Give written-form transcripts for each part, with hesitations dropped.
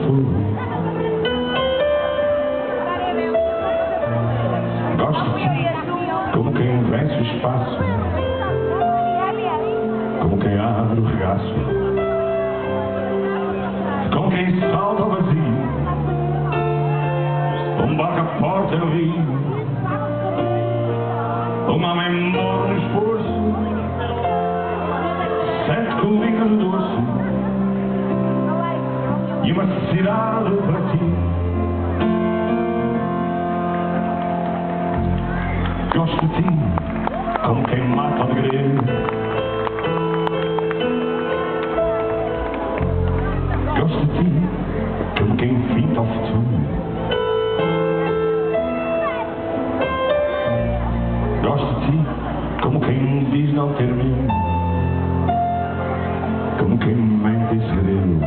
futuro. Gosto de ti como quem vence o espaço, como quem abre o regaço, como quem salta ao vazio, um barco a porta no rio, uma mãe morre no esforço, sente comigo no dorso, e uma cidade para ti. Gosto de ti como quem mata a alegria, gosto de ti como quem finta o futuro, gosto de ti como quem diz não ter medo, como quem mente em segredo,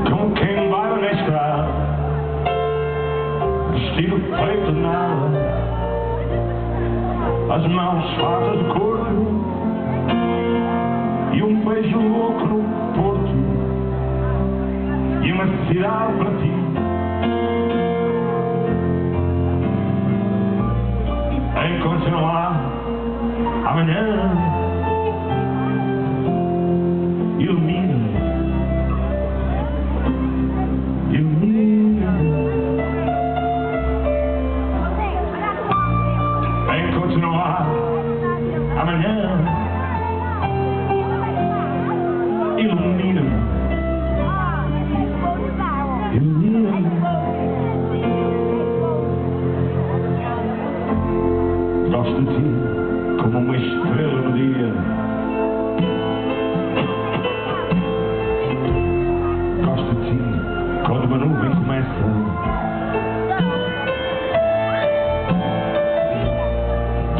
como quem vai na estrada, vestido feito de nada, as mãos fartas de corpo e um beijo louco no porto, e uma cidade para ti. Enquanto não há amanhã, ilumina, ilumina. Enquanto não há amanhã, ilumina, ilumina. Gosto de ti como uma estrela no dia, gosto de ti quando uma nuvem começa,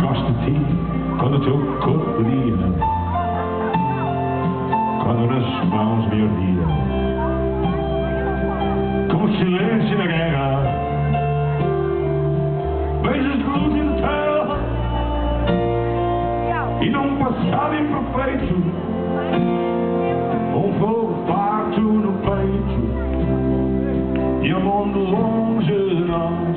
gosto de ti quando o teu corpo brilha, quando nas mãos me ordia, como o silêncio na guerra, beijos de luz e de terra, e num passado imperfeito, um fogo farto no peito, e um mundo longe de nós.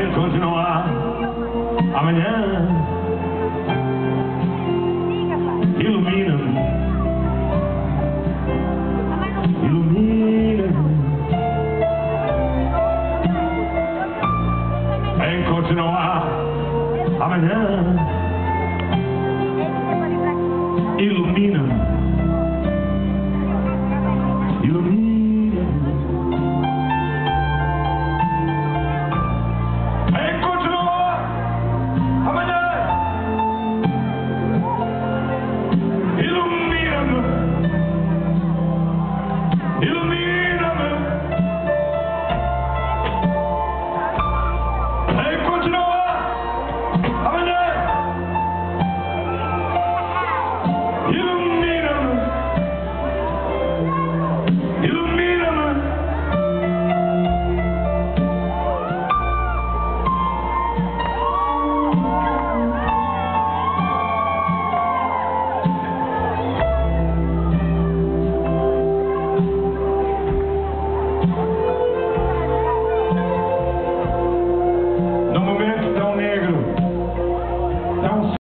Enquanto não há amanhã, ilumina-me, ilumina-me. Enquanto não há amanhã, ilumina-me.